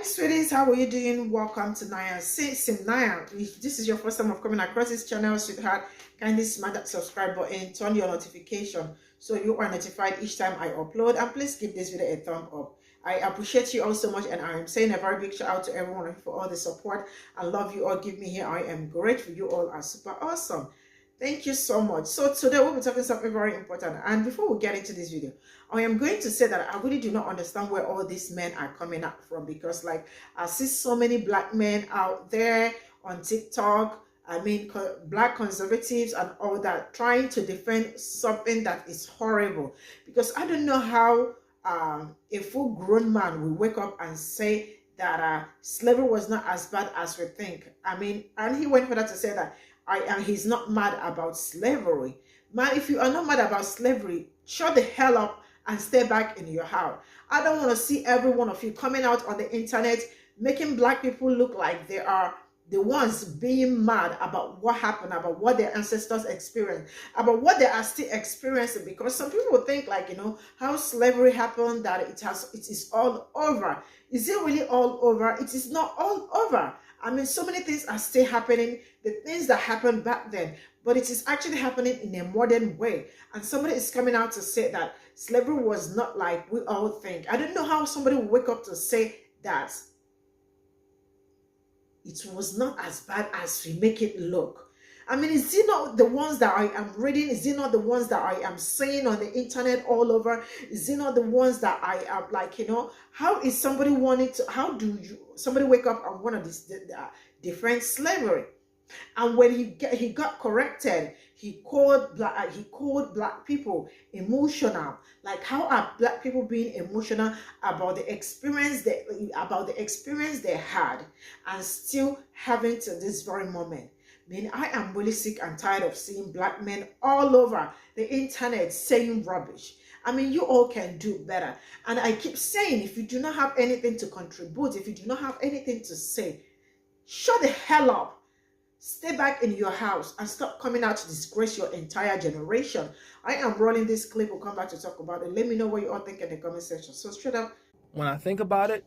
Sweeties, how are you doing? Welcome to cimnanya. If this is your first time of coming across this channel, sweetheart, kindly smash that subscribe button, turn your notification so you are notified each time I upload, and please give this video a thumb up. I appreciate you all so much, and I am saying a very big shout out to everyone for all the support and love you all give me here. I am grateful. You all are super awesome. Thank you so much. So today we'll be talking something very important. And before we get into this video, I am going to say that I really do not understand where all these men are coming up from, because like I see so many black men out there on TikTok, I mean black conservatives and all that, trying to defend something that is horrible. Because I don't know how a full grown man will wake up and say that slavery was not as bad as we think. I mean, and he went further to say that he's not mad about slavery. Man, if you are not mad about slavery, shut the hell up and stay back in your house. I don't want to see every one of you coming out on the internet making black people look like they are the ones being mad about what happened, about what their ancestors experienced, about what they are still experiencing. Because some people think like, you know, how slavery happened, that it is all over. Is it really all over? It is not all over. I mean, so many things are still happening, the things that happened back then, but it is actually happening in a modern way. And somebody is coming out to say that slavery was not like we all think. I don't know how somebody will wake up to say that it was not as bad as we make it look. I mean, is it not the ones that I am reading? Is it not the ones that I am seeing on the internet all over? Is it not the ones that I am like, you know, how is somebody wanting to, how do somebody wake up and want to defend slavery? And when he got corrected, he called black people emotional. Like, how are black people being emotional about the experience they had and still having to this very moment? I mean, I am really sick and tired of seeing black men all over the internet saying rubbish. I mean, you all can do better. And I keep saying, if you do not have anything to contribute, if you do not have anything to say, shut the hell up. Stay back in your house and stop coming out to disgrace your entire generation. I am rolling this clip. We'll come back to talk about it. Let me know what you all think in the comment section. So straight up, when I think about it,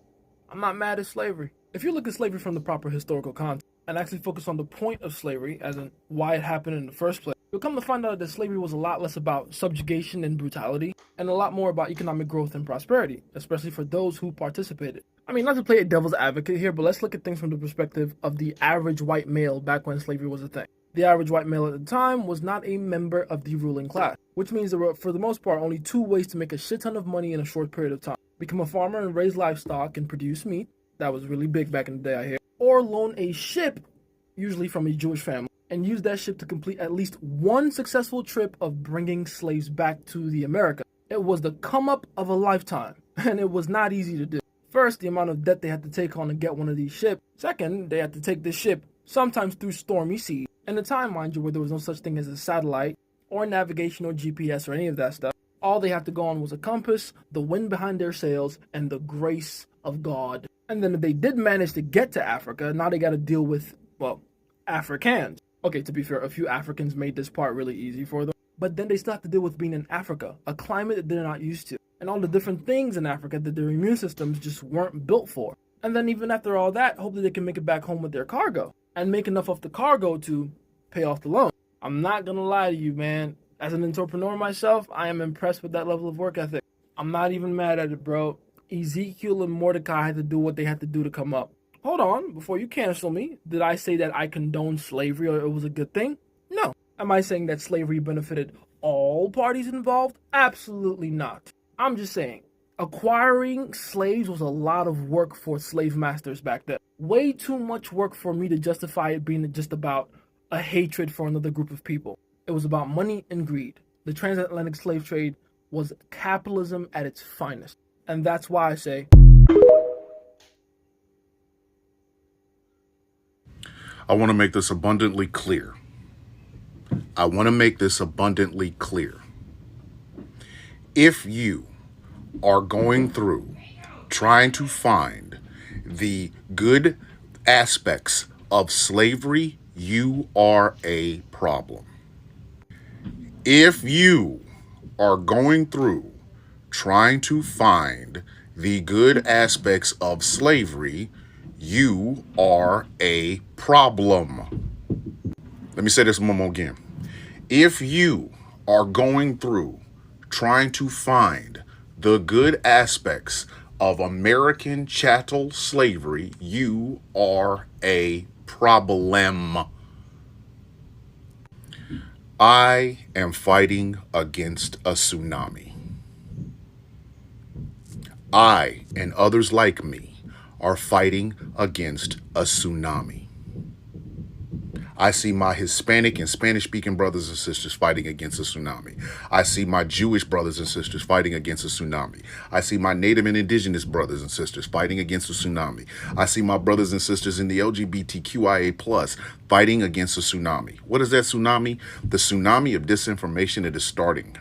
I'm not mad at slavery. If you look at slavery from the proper historical context and actually focus on the point of slavery, as in why it happened in the first place, you'll come to find out that slavery was a lot less about subjugation and brutality and a lot more about economic growth and prosperity, especially for those who participated. I mean, not to play a devil's advocate here, but let's look at things from the perspective of the average white male back when slavery was a thing. The average white male at the time was not a member of the ruling class, which means there were, for the most part, only two ways to make a shit ton of money in a short period of time. Become a farmer and raise livestock and produce meat. That was really big back in the day, I hear. Or loan a ship, usually from a Jewish family, and use that ship to complete at least one successful trip of bringing slaves back to the America. It was the come up of a lifetime, and it was not easy to do. First, the amount of debt they had to take on to get one of these ships. Second, they had to take this ship, sometimes through stormy seas, and a time, mind you, where there was no such thing as a satellite, or navigation, or GPS, or any of that stuff. All they had to go on was a compass, the wind behind their sails, and the grace of God. And then if they did manage to get to Africa, now they got to deal with, well, Africans. Okay, to be fair, a few Africans made this part really easy for them. But then they still have to deal with being in Africa, a climate that they're not used to, and all the different things in Africa that their immune systems just weren't built for. And then even after all that, hopefully they can make it back home with their cargo, and make enough of the cargo to pay off the loan. I'm not gonna lie to you, man. As an entrepreneur myself, I am impressed with that level of work ethic. I'm not even mad at it, bro. Ezekiel and Mordecai had to do what they had to do to come up. Hold on, before you cancel me, did I say that I condone slavery or it was a good thing? No. Am I saying that slavery benefited all parties involved? Absolutely not. I'm just saying, acquiring slaves was a lot of work for slave masters back then. Way too much work for me to justify it being just about a hatred for another group of people. It was about money and greed. The transatlantic slave trade was capitalism at its finest. And that's why I say, I want to make this abundantly clear. If you are going through trying to find the good aspects of slavery, you are a problem. If you are going through trying to find the good aspects of slavery, you are a problem. Let me say this one more again. If you are going through trying to find the good aspects of American chattel slavery, you are a problem. I am fighting against a tsunami. I and others like me are fighting against a tsunami. I see my Hispanic and Spanish-speaking brothers and sisters fighting against a tsunami. I see my Jewish brothers and sisters fighting against a tsunami. I see my Native and Indigenous brothers and sisters fighting against a tsunami. I see my brothers and sisters in the LGBTQIA+ fighting against a tsunami. What is that tsunami? The tsunami of disinformation that is starting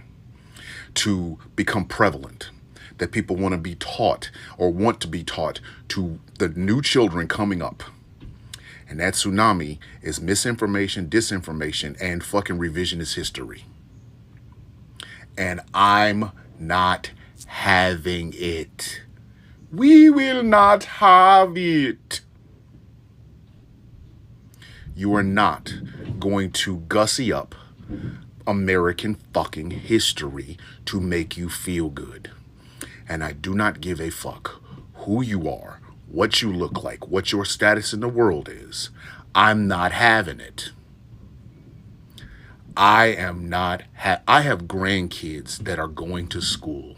to become prevalent, that people want to be taught or want to be taught to the new children coming up. And that tsunami is misinformation, disinformation, and fucking revisionist history. And I'm not having it. We will not have it. You are not going to gussy up American fucking history to make you feel good. And I do not give a fuck who you are, what you look like, what your status in the world is. I'm not having it. I have grandkids that are going to school.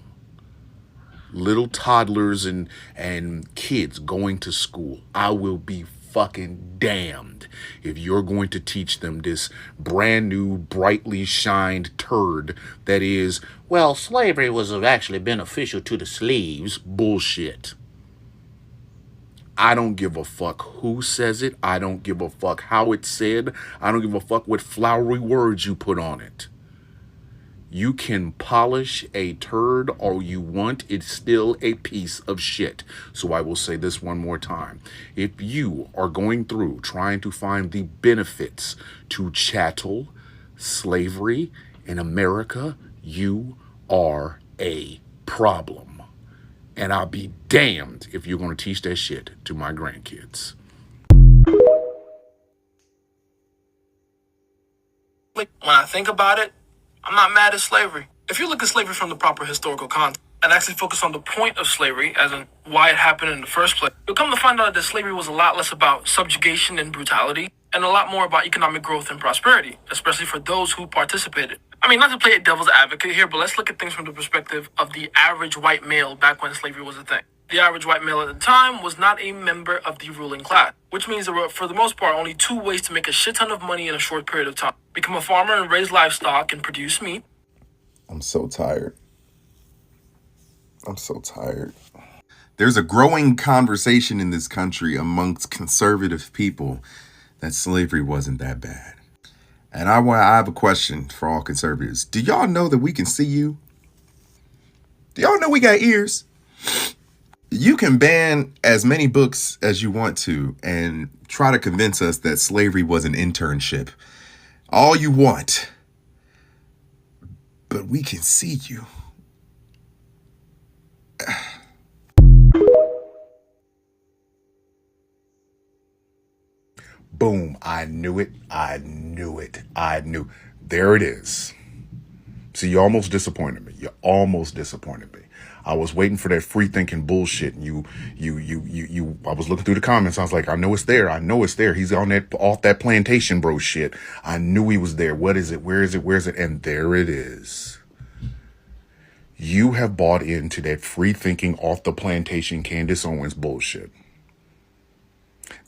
Little toddlers and kids going to school. I will be fucking damned if you're going to teach them this brand new, brightly shined turd that is, well, slavery was actually beneficial to the slaves. Bullshit. I don't give a fuck who says it. I don't give a fuck how it's said. I don't give a fuck what flowery words you put on it. You can polish a turd all you want. It's still a piece of shit. So I will say this one more time. If you are going through trying to find the benefits to chattel slavery in America, you are a problem. And I'll be damned if you're going to teach that shit to my grandkids. When I think about it, I'm not mad at slavery. If you look at slavery from the proper historical context and actually focus on the point of slavery, as in why it happened in the first place, you'll come to find out that slavery was a lot less about subjugation and brutality, and a lot more about economic growth and prosperity, especially for those who participated. I mean, not to play devil's advocate here, but let's look at things from the perspective of the average white male back when slavery was a thing. The average white male at the time was not a member of the ruling class, which means there were, for the most part, only two ways to make a shit ton of money in a short period of time. Become a farmer and raise livestock and produce meat. I'm so tired. I'm so tired. There's a growing conversation in this country amongst conservative people that slavery wasn't that bad. And I have a question for all conservatives. Do y'all know that we can see you? Do y'all know we got ears? You can ban as many books as you want to and try to convince us that slavery was an internship. All you want. But we can see you. Boom. I knew it. I knew it. I knew. There it is. See, you almost disappointed me. You almost disappointed me. I was waiting for that free thinking bullshit. And I was looking through the comments. I was like, I know it's there. I know it's there. He's on that, off that plantation bro shit. I knew he was there. What is it? Where is it? Where is it? And there it is. You have bought into that free thinking off the plantation Candace Owens bullshit.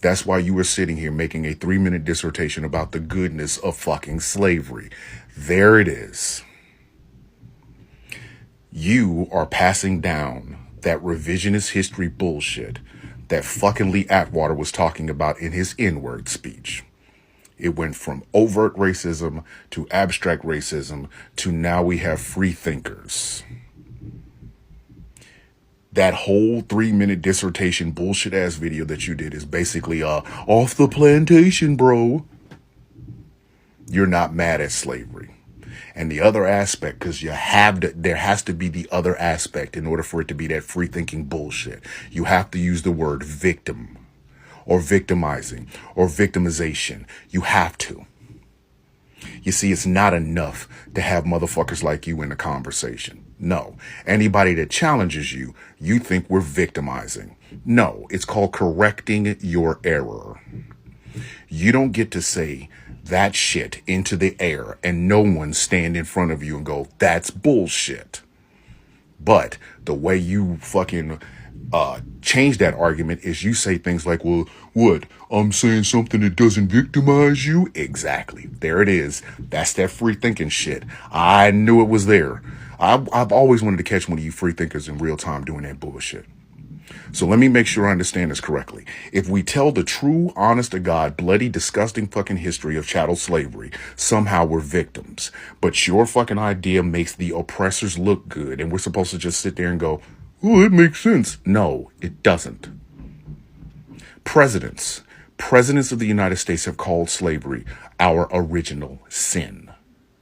That's why you were sitting here making a 3-minute dissertation about the goodness of fucking slavery. There it is. You are passing down that revisionist history bullshit that fucking Lee Atwater was talking about in his N-word speech. It went from overt racism to abstract racism to now we have free thinkers. That whole 3-minute dissertation bullshit ass video that you did is basically off the plantation, bro. You're not mad at slavery. And the other aspect, because there has to be the other aspect in order for it to be that free thinking bullshit. You have to use the word victim or victimizing or victimization. You have to. You see, it's not enough to have motherfuckers like you in the conversation. No. Anybody that challenges you, you think we're victimizing. No, it's called correcting your error. You don't get to say that shit into the air and no one stand in front of you and go, that's bullshit. But the way you fucking change that argument is you say things like, well, what? I'm saying something that doesn't victimize you? Exactly. There it is. That's that free thinking shit. I knew it was there. I've always wanted to catch one of you free thinkers in real time doing that bullshit. So let me make sure I understand this correctly. If we tell the true, honest to God, bloody, disgusting fucking history of chattel slavery, somehow we're victims. But your fucking idea makes the oppressors look good, and we're supposed to just sit there and go, oh, it makes sense. No, it doesn't. Presidents of the United States have called slavery our original sin.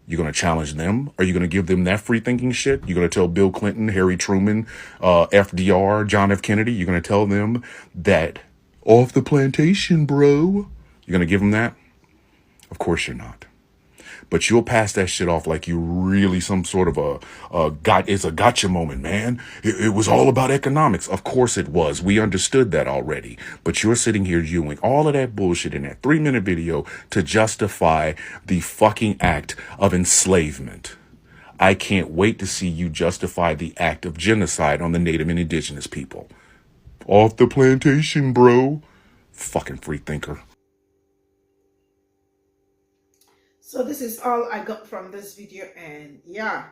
You going to challenge them? Are you going to give them that free thinking shit? You going to tell Bill Clinton, Harry Truman, FDR, John F. Kennedy? You going to tell them that off the plantation, bro? You going to give them that? Of course you're not. But you'll pass that shit off like you really some sort of it's a gotcha moment, man. It was all about economics. Of course it was. We understood that already. But you're sitting here doing all of that bullshit in that 3-minute video to justify the fucking act of enslavement. I can't wait to see you justify the act of genocide on the Native and Indigenous people. Off the plantation, bro. Fucking free thinker. So this is all I got from this video, and yeah,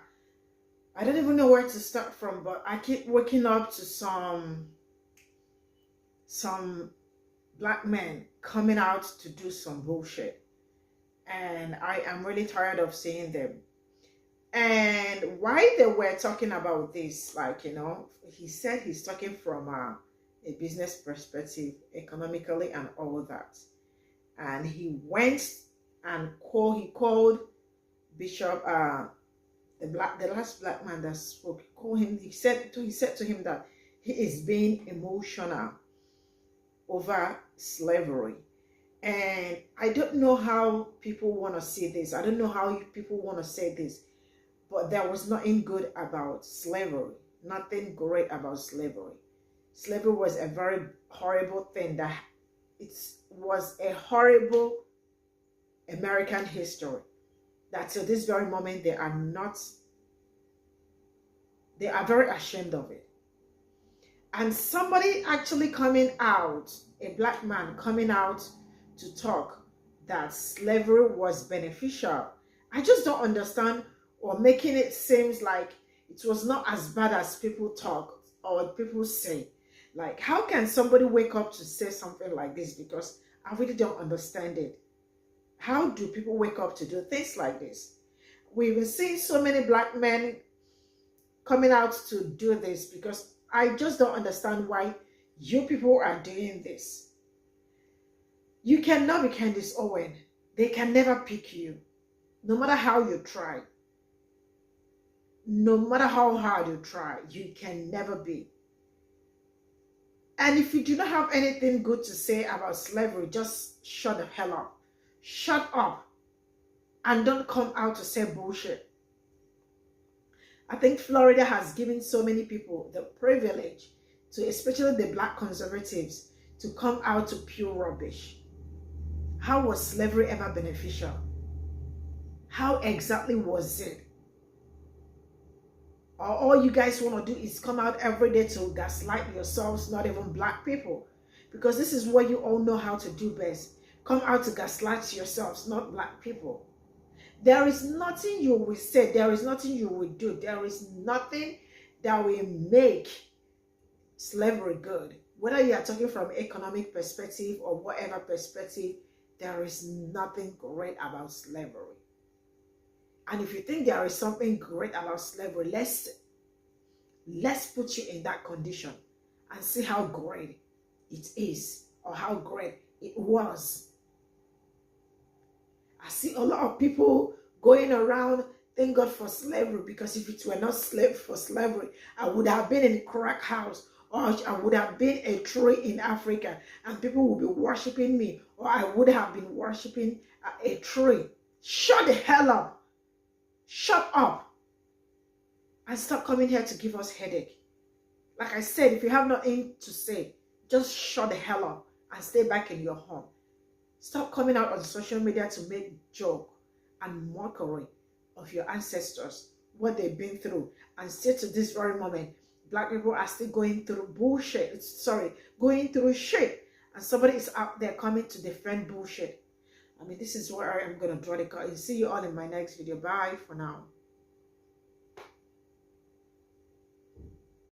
I don't even know where to start from, but I keep waking up to some black men coming out to do some bullshit, and I am really tired of seeing them. And why they were talking about this, like, you know, he said he's talking from a business perspective, economically and all that, and he went and he called Bishop, the last black man that spoke, he said to him that he is being emotional over slavery. And I don't know how people want to see this. I don't know how people want to say this, but there was nothing good about slavery, nothing great about slavery. Slavery was a very horrible thing, that it was a horrible American history that till this very moment they are very ashamed of it. And somebody actually coming out, a black man coming out to talk that slavery was beneficial, I just don't understand, or making it seems like it was not as bad as people talk or people say. Like, how can somebody wake up to say something like this? Because I really don't understand it. How do people wake up to do things like this? We've been seeing so many black men coming out to do this, because I just don't understand why you people are doing this. You cannot be Candace Owen. They can never pick you. No matter how you try. No matter how hard you try, you can never be. And if you do not have anything good to say about slavery, just shut the hell up. Shut up and don't come out to say bullshit. I think Florida has given so many people the privilege to, especially the black conservatives, to come out to pure rubbish. How was slavery ever beneficial? How exactly was it? Or all you guys want to do is come out every day to gaslight yourselves, not even black people. Because this is what you all know how to do best. Come out to gaslight yourselves, not black people. There is nothing you will say. There is nothing you will do. There is nothing that will make slavery good. Whether you are talking from economic perspective or whatever perspective, there is nothing great about slavery. And if you think there is something great about slavery, let's put you in that condition and see how great it is, or how great it was. I see a lot of people going around Thank God for slavery, because if it were not for slavery, I would have been in a crack house, or I would have been a tree in Africa, and people would be worshiping me, or I would have been worshiping a tree. Shut the hell up. Shut up. And stop coming here to give us headache. Like I said, if you have nothing to say, just shut the hell up and stay back in your home. Stop coming out on social media to make joke and mockery of your ancestors, what they've been through, and still to this very moment, Black people are still going through bullshit. Going through shit, and somebody is out there coming to defend bullshit. I mean, this is where I'm gonna draw the cut. See you all in my next video. Bye for now.